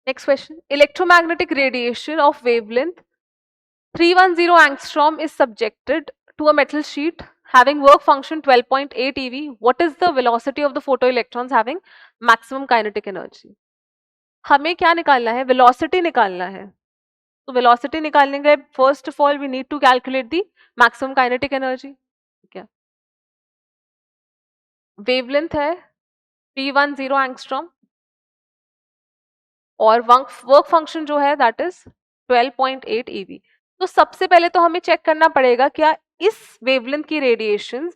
Next question. Electromagnetic radiation of wavelength 310 angstrom is subjected to a metal sheet having work function 12.8 eV. What is the velocity of the photoelectrons having maximum kinetic energy? हमें क्या निकालना है? Velocity निकालना है. तो velocity निकालने के लिए first of all we need to calculate the maximum kinetic energy. ठीक है, वेवलेंथ है 310 एंगस्ट्रॉम और वर्क फंक्शन जो है दैट इज 12.8 eV. तो सबसे पहले तो हमें चेक करना पड़ेगा क्या इस वेवलेंथ की रेडिएशन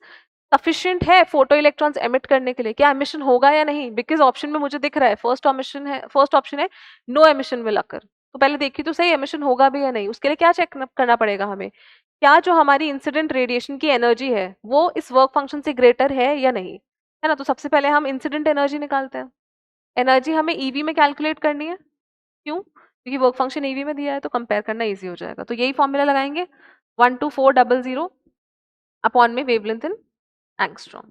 सफिशिएंट है फोटो इलेक्ट्रॉन्स एमिट करने के लिए, क्या एमिशन होगा या नहीं. बिकॉज ऑप्शन में मुझे दिख रहा है फर्स्ट ऑप्शन है नो एमिशन विल अकर. तो पहले देखिए तो सही एमिशन होगा भी या नहीं. उसके लिए क्या चेक करना पड़ेगा हमें, क्या जो हमारी इंसिडेंट रेडिएशन की एनर्जी है वो इस वर्क फंक्शन से ग्रेटर है या नहीं, है ना. तो सबसे पहले हम इंसिडेंट एनर्जी निकालते हैं. एनर्जी हमें ईवी में कैलकुलेट करनी है. क्यों? क्योंकि वर्क फंक्शन ईवी में दिया है तो कंपेयर करना इजी हो जाएगा. तो यही फॉर्मूला लगाएंगे 12400 अपॉन में वेवलेंथ इन एंगस्ट्रॉम.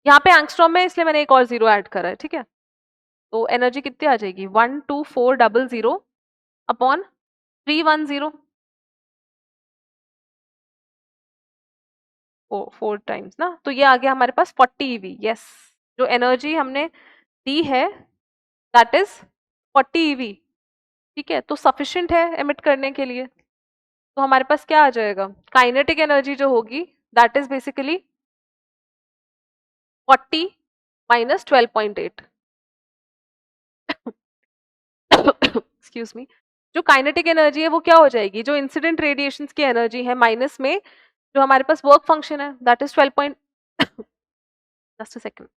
यहाँ पे एंगस्ट्रॉम में इसलिए मैंने एक और जीरो ऐड करा है. ठीक है, तो एनर्जी कितनी आ जाएगी 12400 अपॉन 310 फोर टाइम्स ना. तो ये आ गया हमारे पास 40 ईवी. यस, जो एनर्जी हमने दी है दैट इज 40 ईवी. ठीक है, तो सफिशिएंट है एमिट करने के लिए. तो हमारे पास क्या आ जाएगा, काइनेटिक एनर्जी जो होगी that is basically 40 minus 12.8. Excuse me. जो काइनेटिक एनर्जी है वो क्या हो जाएगी, जो इंसिडेंट रेडिएशन की एनर्जी है माइनस में जो हमारे पास वर्क फंक्शन है that is 12. Just a second.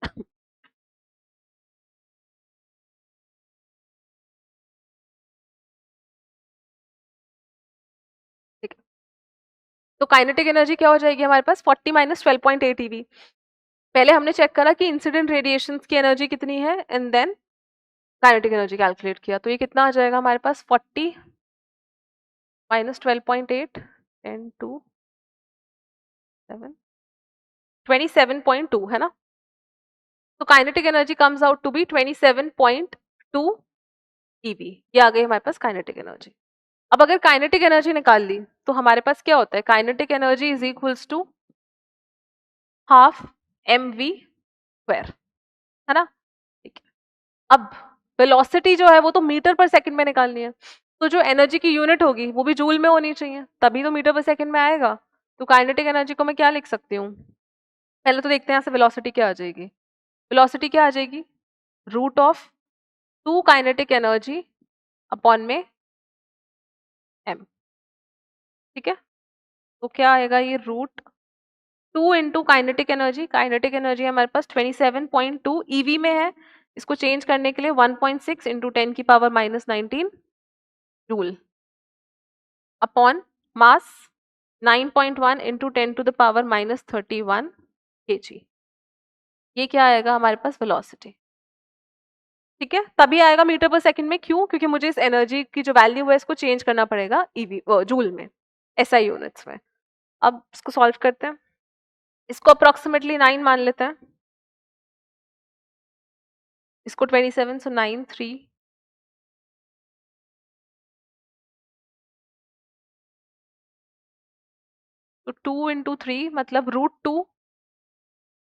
ठीक है, तो काइनेटिक एनर्जी क्या हो जाएगी हमारे पास 40 माइनस 12.8 ईवी. पहले हमने चेक करा कि इंसिडेंट रेडिएशन की एनर्जी कितनी है and then kinetic energy calculate किया. तो ये कितना आ जाएगा हमारे पास 40 माइनस 12.8 10 2 7 27.2 है ना. तो kinetic energy comes out to be 27.2 eV. ये आ गई हमारे पास काइनेटिक एनर्जी. अब अगर काइनेटिक एनर्जी निकाल ली तो हमारे पास क्या होता है, kinetic energy is equals to half mv², है ना. ठीक है, अब वेलोसिटी जो है वो तो मीटर पर सेकंड में निकालनी है. तो जो एनर्जी की यूनिट होगी वो भी जूल में होनी चाहिए, तभी तो मीटर पर सेकंड में आएगा. तो काइनेटिक एनर्जी को मैं क्या लिख सकती हूँ, पहले तो देखते हैं यहाँ से वेलोसिटी क्या आ जाएगी. वेलोसिटी क्या आ जाएगी, root of 2 kinetic energy upon में m. ठीक है, तो क्या आएगा ये root 2 into kinetic energy. Kinetic energy हमारे पास 27.2 ईवी में है. इसको चेंज करने के लिए 1.6 इंटू 10 की power minus 19 joule upon mass 9.1 into 10 to the power minus 31 kg. ये क्या आएगा हमारे पास वेलोसिटी. ठीक है, तभी आएगा मीटर पर सेकंड में. क्यों? क्योंकि मुझे इस एनर्जी की जो वैल्यू है इसको चेंज करना पड़ेगा ईवी जूल में, एसआई यूनिट्स में. अब इसको सॉल्व करते हैं. इसको अप्रोक्सीमेटली 9 मान लेते हैं, इसको 27 सो 9 3 तो 2 इंटू 3 मतलब √2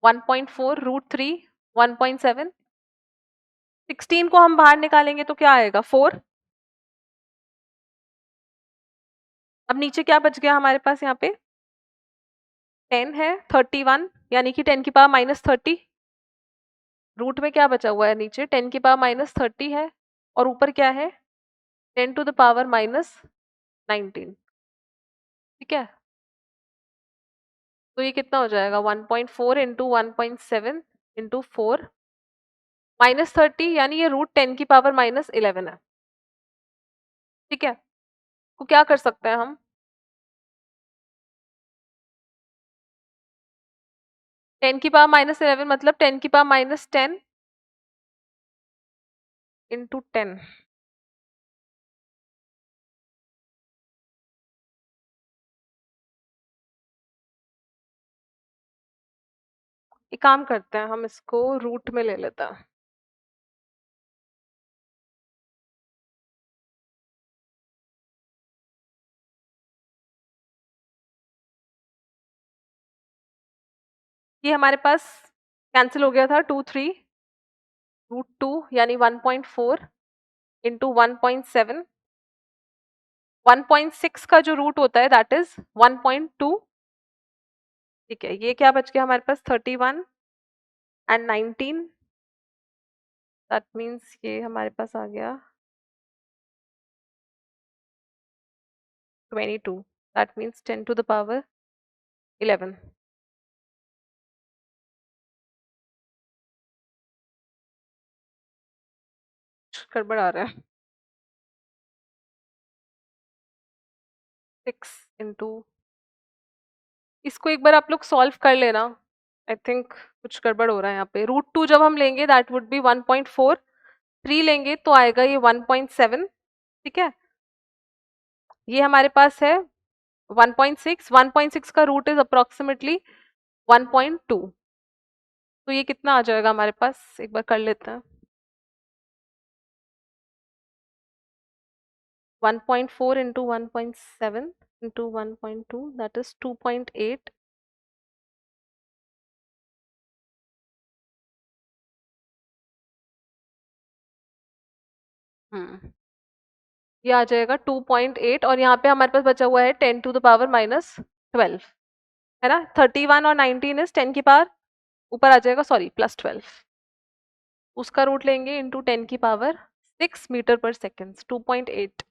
1.4 √3 1.7. 16 को हम बाहर निकालेंगे तो क्या आएगा 4. अब नीचे क्या बच गया हमारे पास, यहाँ पे 10 है 31 यानी कि 10 की पावर माइनस 30. रूट में क्या बचा हुआ है नीचे 10 की पावर माइनस 30 है और ऊपर क्या है 10 टू द पावर माइनस 19. ठीक है, तो ये कितना हो जाएगा 1.4 इंटू 1.7 इंटू 4 माइनस 30 यानी ये √10 की पावर माइनस 11 है. ठीक है, तो क्या कर सकते हैं हम, 10 की पावर माइनस 11 मतलब 10 की पावर माइनस 10 इंटू 10. एक काम करते हैं हम इसको रूट में ले लेते हैं. ये हमारे पास कैंसिल हो गया था 2 यानी 1.4 इंटू 1.7, 1.6 का जो रूट होता है दैट इज 1.2। ठीक है, ये क्या बच गया हमारे पास 31 एंड 19, दैट मीन्स ये हमारे पास आ गया 22, that means 10 to the power 11। गड़बड़ आ रहा है। 6 इंटू, इसको एक बार आप लोग सॉल्व कर लेना। आई थिंक कुछ गड़बड़ हो रहा है यहाँ पे। √2 जब हम लेंगे दैट वुड बी 1.4, 3 लेंगे तो आएगा ये 1.7। ठीक है, ये हमारे पास है 1.6, 1.6 का रूट इज अप्रोक्सीमेटली 1.2, तो ये कितना आ जाएगा हमारे पास, एक बार कर लेते हैं। 1.4 इंटू 1.7 इंटू 1.2 दैट इज 2.8। ये आ जाएगा 2.8, और यहाँ पे हमारे पास बचा हुआ है 10 टू द पावर -12, है ना। 31 और 19 इज 10 की पावर, ऊपर आ जाएगा सॉरी +12, उसका रूट लेंगे इंटू 10 की पावर 6 मीटर पर सेकेंड। 2.8,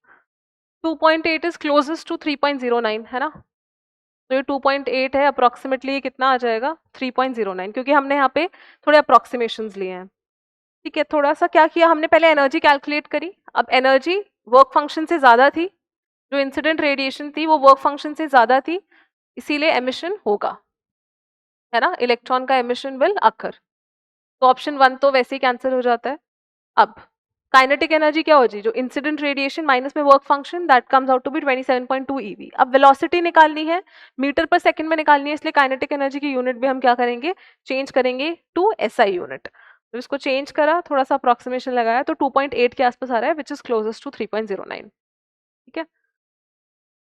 2.8 इज क्लोजेस्ट टू 3.09, है ना। तो ये 2.8 है, अप्रोक्सीमेटली ये कितना आ जाएगा 3.09, क्योंकि हमने यहाँ पे थोड़े अप्रोक्सीमेशंस लिए हैं। ठीक है, थोड़ा सा क्या किया हमने, पहले एनर्जी कैलकुलेट करी। अब एनर्जी वर्क फंक्शन से ज़्यादा थी, जो इंसिडेंट रेडिएशन थी वो वर्क फंक्शन से ज़्यादा थी, इसीलिए एमिशन होगा, है ना। इलेक्ट्रॉन का एमिशन विल अकर, तो ऑप्शन 1 तो वैसे ही कैंसिल हो जाता है। अब काइनेटिक एनर्जी क्या हो जी, जो इंसिडेंट रेडिएशन माइनस में work function, that comes out to be 27.2 eV। अब वेलोसिटी निकालनी है, मीटर पर सेकंड में निकालनी है, इसलिए काइनेटिक एनर्जी की यूनिट भी हम क्या करेंगे, चेंज करेंगे टू SI यूनिट। तो इसको चेंज करा, थोड़ा सा अप्रोक्सीमेशन लगाया, तो 2.8 के आसपास आ रहा है, विच इज क्लोजेस्ट टू 3.09। ठीक है,